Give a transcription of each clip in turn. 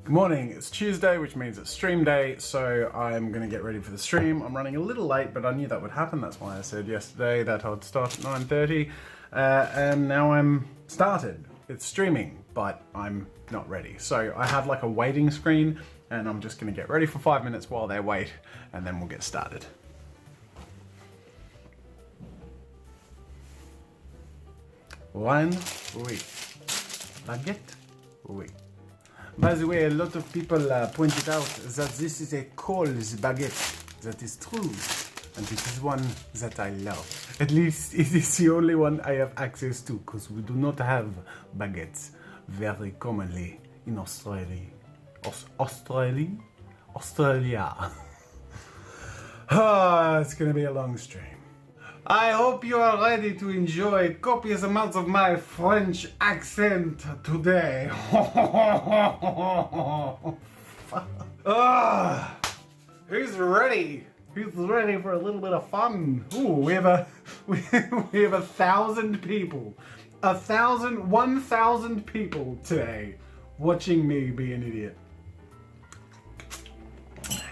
Good morning, it's Tuesday, which means it's stream day, so I'm gonna get ready for the stream. I'm running a little late, but I knew that would happen. That's why I said yesterday that I'd start at 9:30, and now I'm started. It's streaming, but I'm not ready. So I have like a waiting screen, and I'm just gonna get ready for 5 minutes while they wait, and then we'll get started. One, oui. Baguette, oui. By the way, a lot of people pointed out that this is a Cole's baguette. That is true. And it is one that I love. At least it is the only one I have access to, because we do not have baguettes very commonly in Australia. Australia? It's gonna be a long stream. I hope you are ready to enjoy copious amounts of my French accent today. Who's ready? Who's ready for a little bit of fun? Ooh, we have 1,000 people. 1,000 people today watching me be an idiot.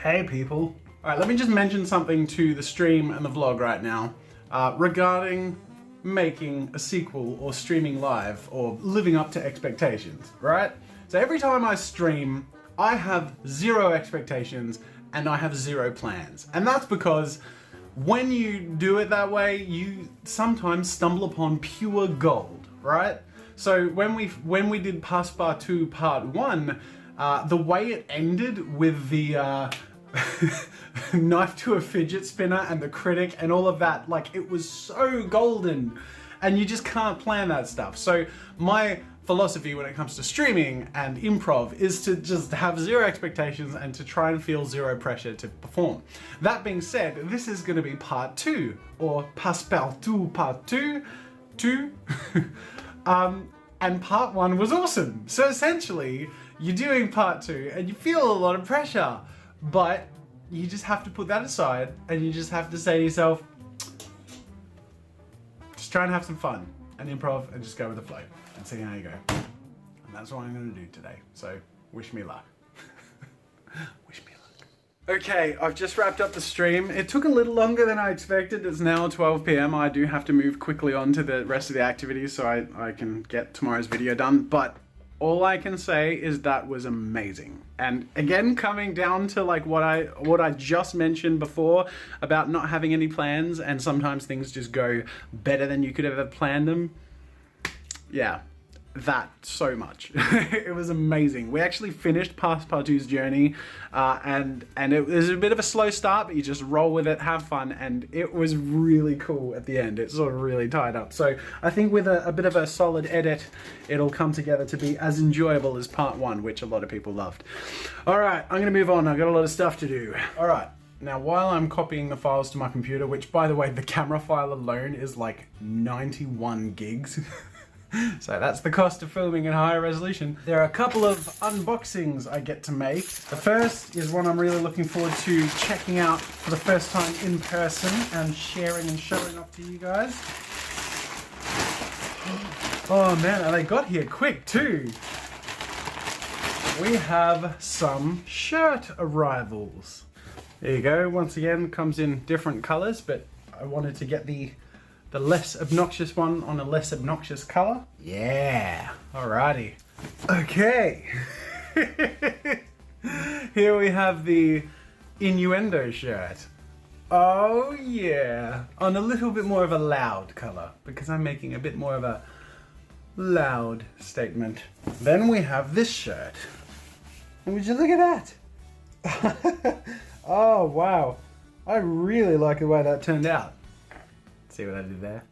Hey people. Alright, let me just mention something to the stream and the vlog right now. Regarding making a sequel or streaming live or living up to expectations, right? So every time I stream, I have zero expectations and I have zero plans. And that's because when you do it that way, you sometimes stumble upon pure gold, right? So when we did Passepartout Part 1, the way it ended with the knife to a fidget spinner and the critic and all of that, like, it was so golden, and you just can't plan that stuff. So my philosophy when it comes to streaming and improv is to just have zero expectations and to try and feel zero pressure to perform. That being said, this is going to be part 2, or Passepartout Part 2, and part 1 was awesome. So essentially, you're doing part 2 and you feel a lot of pressure. But you just have to put that aside and you just have to say to yourself, just try and have some fun and improv and just go with the flow and see how you go. And that's what I'm going to do today. So wish me luck. Wish me luck. Okay, I've just wrapped up the stream. It took a little longer than I expected. It's now 12 PM. I do have to move quickly on to the rest of the activities so I can get tomorrow's video done. But all I can say is that was amazing. And again, coming down to like what I just mentioned before about not having any plans and sometimes things just go better than you could have ever planned them. Yeah, that so much. It was amazing. We actually finished Passepartout's journey and it was a bit of a slow start, but you just roll with it, have fun, and it was really cool at the end. It sort of really tied up. So I think with a bit of a solid edit, it'll come together to be as enjoyable as part 1, which a lot of people loved. All right, I'm gonna move on. I've got a lot of stuff to do. All right. Now, while I'm copying the files to my computer, which by the way, the camera file alone is like 91 gigs. So that's the cost of filming in higher resolution. There are a couple of unboxings I get to make. The first is one I'm really looking forward to checking out for the first time in person and sharing and showing off to you guys. Oh man, and they got here quick too. We have some shirt arrivals. There you go. Once again, comes in different colors, but I wanted to get the less obnoxious one on a less obnoxious color. Yeah, alrighty. Okay. Here we have the innuendo shirt. Oh yeah, on a little bit more of a loud color, because I'm making a bit more of a loud statement. Then we have this shirt. Would you look at that? Oh wow, I really like the way that turned out. See what I did there?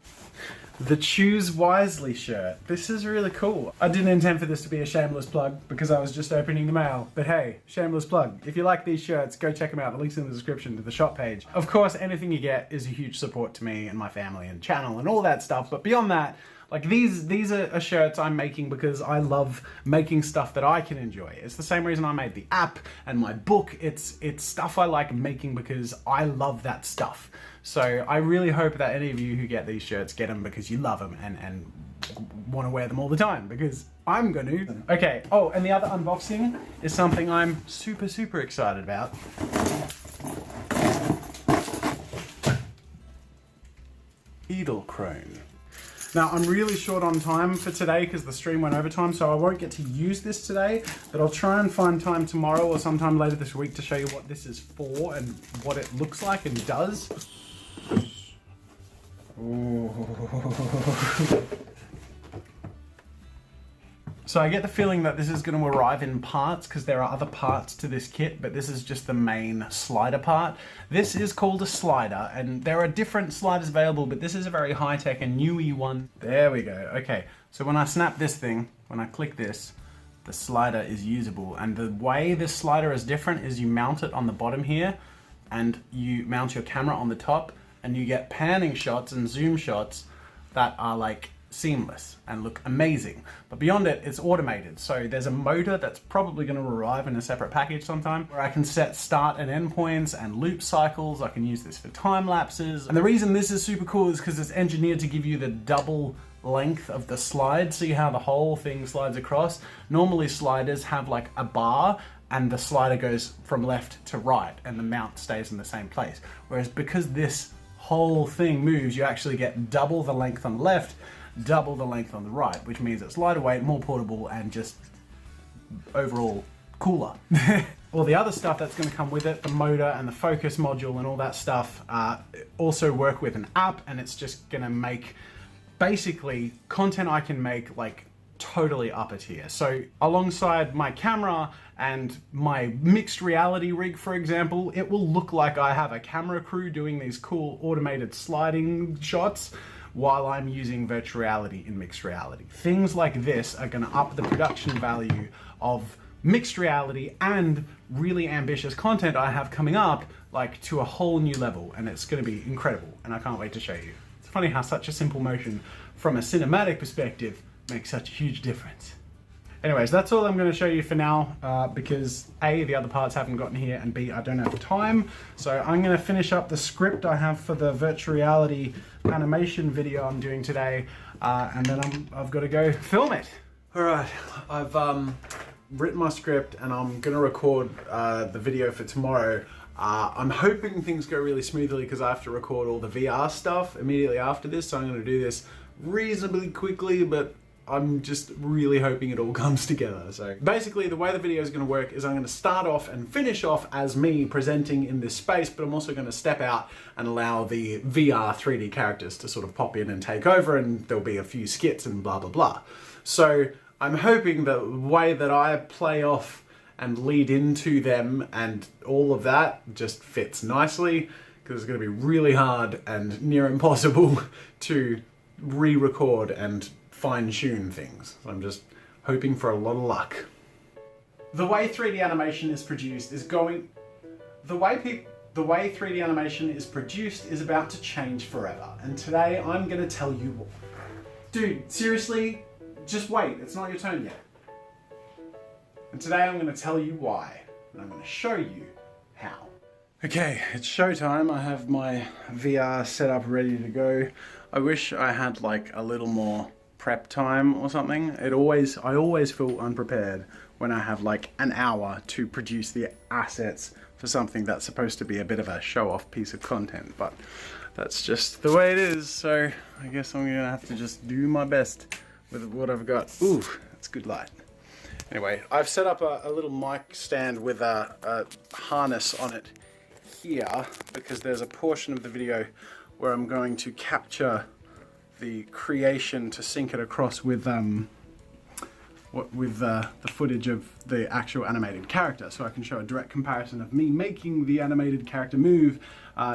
The Choose Wisely shirt. This is really cool. I didn't intend for this to be a shameless plug because I was just opening the mail. But hey, shameless plug. If you like these shirts, go check them out. The link's in the description to the shop page. Of course, anything you get is a huge support to me and my family and channel and all that stuff. But beyond that, like these are shirts I'm making because I love making stuff that I can enjoy. It's the same reason I made the app and my book. It's stuff I like making because I love that stuff. So I really hope that any of you who get these shirts get them because you love them and want to wear them all the time, because I'm gonna. Okay, oh, and the other unboxing is something I'm super, super excited about. Edelkrone. Now, I'm really short on time for today because the stream went overtime, so I won't get to use this today, but I'll try and find time tomorrow or sometime later this week to show you what this is for and what it looks like and does. Ooh. So I get the feeling that this is going to arrive in parts because there are other parts to this kit, but this is just the main slider part. This is called a slider, and there are different sliders available, but this is a very high-tech and newy one. There we go. Okay, so when I snap this thing, when I click this, the slider is usable. And the way this slider is different is you mount it on the bottom here, and you mount your camera on the top, and you get panning shots and zoom shots that are like seamless and look amazing. But beyond it, it's automated. So there's a motor that's probably going to arrive in a separate package sometime where I can set start and end points and loop cycles. I can use this for time lapses. And the reason this is super cool is because it's engineered to give you the double length of the slide. See how the whole thing slides across? Normally sliders have like a bar and the slider goes from left to right and the mount stays in the same place. Whereas because this whole thing moves, you actually get double the length on the left, double the length on the right, which means it's lighter weight, more portable, and just overall cooler. All the other stuff that's going to come with it, the motor and the focus module and all that stuff, also work with an app, and it's just going to make basically content I can make like totally upper tier. So alongside my camera and my mixed reality rig, for example, it will look like I have a camera crew doing these cool automated sliding shots while I'm using virtual reality in mixed reality. Things like this are going to up the production value of mixed reality and really ambitious content I have coming up, like to a whole new level, and it's going to be incredible, and I can't wait to show you. It's funny how such a simple motion from a cinematic perspective makes such a huge difference. Anyways, that's all I'm going to show you for now, because A, the other parts haven't gotten here, and B, I don't have time. So I'm going to finish up the script I have for the virtual reality animation video I'm doing today, and then I've got to go film it. All right, I've written my script, and I'm going to record the video for tomorrow. I'm hoping things go really smoothly because I have to record all the VR stuff immediately after this, so I'm going to do this reasonably quickly, but I'm just really hoping it all comes together. So basically the way the video is going to work is I'm going to start off and finish off as me presenting in this space, but I'm also going to step out and allow the VR 3D characters to sort of pop in and take over, and there'll be a few skits and blah, blah, blah. So I'm hoping that the way that I play off and lead into them and all of that just fits nicely, because it's going to be really hard and near impossible to re-record and fine-tune things. So I'm just hoping for a lot of luck. The way 3D animation is produced is the way 3D animation is produced is about to change forever. And today I'm going to tell you what. Dude, seriously, just wait. It's not your turn yet. And today I'm going to tell you why. And I'm going to show you how. Okay, it's showtime. I have my VR set up ready to go. I wish I had like a little more prep time or something. I always feel unprepared when I have like an hour to produce the assets for something that's supposed to be a bit of a show-off piece of content, but that's just the way it is. So I guess I'm gonna have to just do my best with what I've got. Ooh, that's good light. Anyway, I've set up a little mic stand with a harness on it here because there's a portion of the video where I'm going to capture the creation to sync it across with the footage of the actual animated character, so I can show a direct comparison of me making the animated character move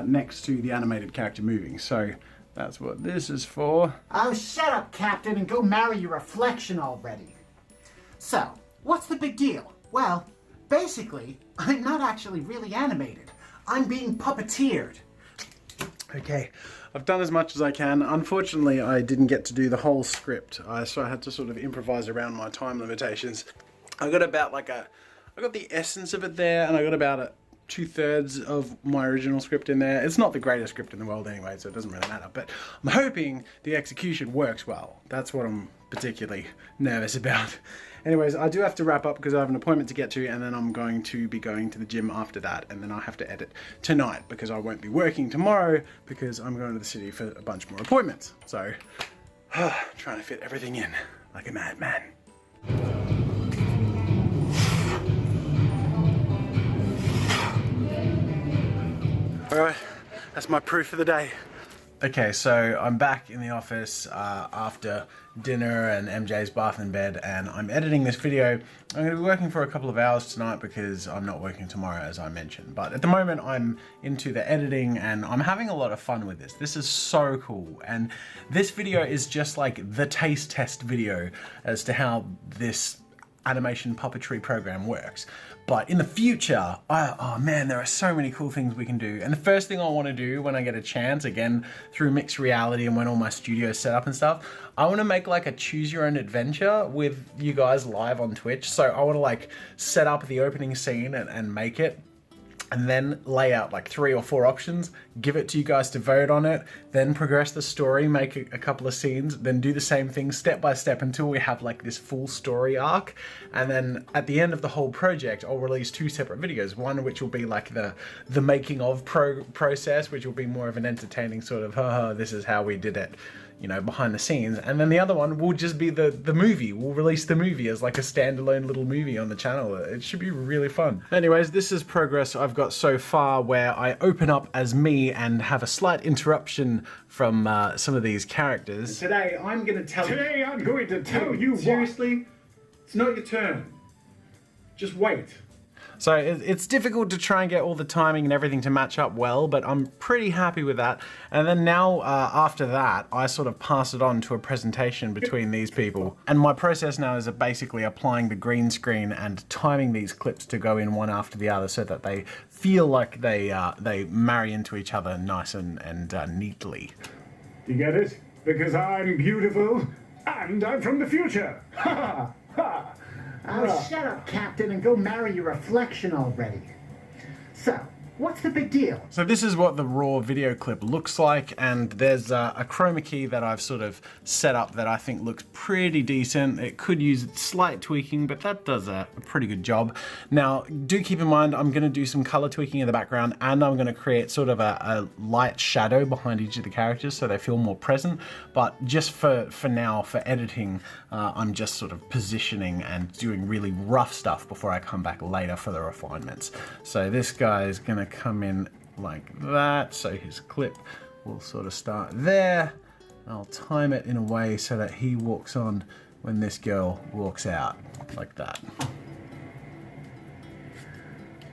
next to the animated character moving. So that's what this is for. Oh, shut up, Captain, and go marry your reflection already. So, what's the big deal? Well, basically, I'm not actually really animated. I'm being puppeteered. Okay, I've done as much as I can. Unfortunately, I didn't get to do the whole script, so I had to sort of improvise around my time limitations. I got about I got the essence of it there, and I got about 2/3 of my original script in there. It's not the greatest script in the world anyway, so it doesn't really matter, but I'm hoping the execution works well. That's what I'm particularly nervous about. Anyways, I do have to wrap up because I have an appointment to get to, and then I'm going to be going to the gym after that, and then I have to edit tonight because I won't be working tomorrow because I'm going to the city for a bunch more appointments. So, trying to fit everything in like a madman. Alright, that's my proof for the day. Okay, so I'm back in the office after dinner and MJ's bath and bed, and I'm editing this video. I'm going to be working for a couple of hours tonight because I'm not working tomorrow, as I mentioned. But at the moment, I'm into the editing and I'm having a lot of fun with this. This is so cool. And this video is just like the taste test video as to how this animation puppetry program works. But in the future, oh man, there are so many cool things we can do. And the first thing I want to do when I get a chance, again, through mixed reality and when all my studio's set up and stuff, I want to make like a choose your own adventure with you guys live on Twitch. So I want to like set up the opening scene and make it, and then lay out like 3 or 4 options, give it to you guys to vote on it, then progress the story, make a couple of scenes, then do the same thing step by step until we have like this full story arc. And then at the end of the whole project, I'll release 2 separate videos. One which will be like the making of process, which will be more of an entertaining sort of, haha, this is how we did it, you know, behind the scenes. And then the other one will just be the movie. We'll release the movie as like a standalone little movie on the channel. It should be really fun. Anyways, this is progress I've got so far, where I open up as me and have a slight interruption from some of these characters. Today I'm going to tell you. Seriously? It's not your turn. Just wait. So it's difficult to try and get all the timing and everything to match up well, but I'm pretty happy with that. And then now, after that, I sort of pass it on to a presentation between these people. And my process now is basically applying the green screen and timing these clips to go in one after the other so that they feel like they marry into each other nice and neatly. Do you get it? Because I'm beautiful and I'm from the future. Ha ha! Oh, shut up, Captain, and go marry your reflection already. So, what's the big deal? So this is what the raw video clip looks like, and there's a chroma key that I've sort of set up that I think looks pretty decent. It could use slight tweaking, but that does a pretty good job. Now, do keep in mind, I'm gonna do some color tweaking in the background, and I'm gonna create sort of a light shadow behind each of the characters so they feel more present. But just for now, for editing, I'm just sort of positioning and doing really rough stuff before I come back later for the refinements. So this guy is gonna come in like that, so his clip will sort of start there. I'll time it in a way so that he walks on when this girl walks out, like that.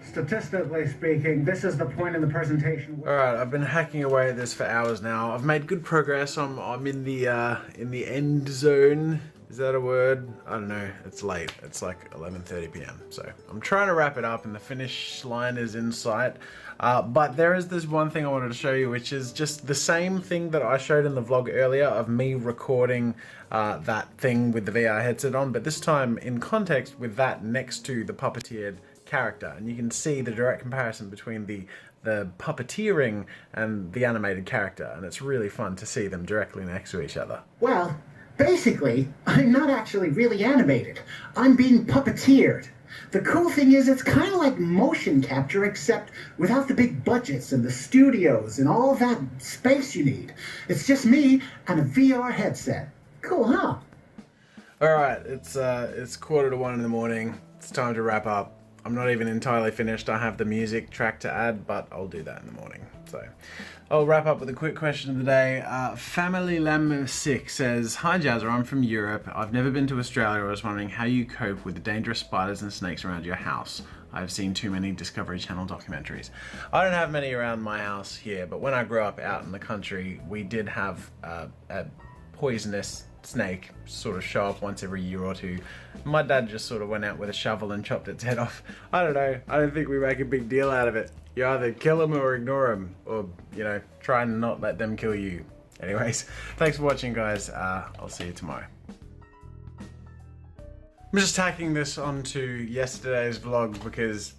Statistically speaking, this is the point in the presentation. Alright, I've been hacking away at this for hours now. I've made good progress. I'm in the end zone. Is that a word? I don't know. It's late. It's like 11:30 p.m. So I'm trying to wrap it up and the finish line is in sight. But there is this one thing I wanted to show you, which is just the same thing that I showed in the vlog earlier of me recording that thing with the VR headset on, but this time in context with that next to the puppeteered character. And you can see the direct comparison between the puppeteering and the animated character. And it's really fun to see them directly next to each other. Well, basically, I'm not actually really animated. I'm being puppeteered. The cool thing is it's kind of like motion capture, except without the big budgets and the studios and all that space you need. It's just me and a VR headset. Cool, huh? Alright, it's 1:45 in the morning. It's time to wrap up. I'm not even entirely finished. I have the music track to add, but I'll do that in the morning. So I'll wrap up with a quick question of the day. Family Lamb 6 says, "Hi Jazza, I'm from Europe. I've never been to Australia. I was wondering how you cope with the dangerous spiders and snakes around your house. I've seen too many Discovery Channel documentaries." I don't have many around my house here, but when I grew up out in the country, we did have a poisonous snake sort of show up once every year or two. My dad just sort of went out with a shovel and chopped its head off. I don't know. I don't think we make a big deal out of it. You either kill them or ignore them, or, you know, try and not let them kill you. Anyways, thanks for watching, guys. I'll see you tomorrow. I'm just tacking this onto yesterday's vlog because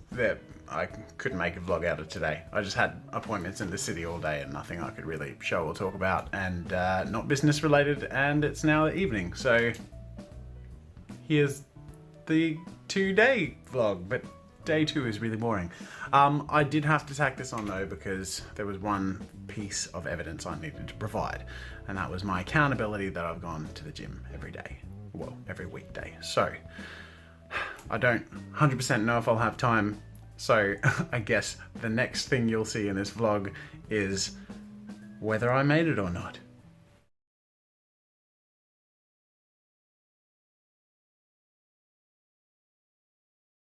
I couldn't make a vlog out of today. I just had appointments in the city all day and nothing I could really show or talk about, and not business related, and it's now the evening, so here's the 2-day vlog, but day 2 is really boring. I did have to tack this on though because there was one piece of evidence I needed to provide, and that was my accountability that I've gone to the gym every day. Well, every weekday. So, I don't 100% know if I'll have time, so I guess the next thing you'll see in this vlog is whether I made it or not.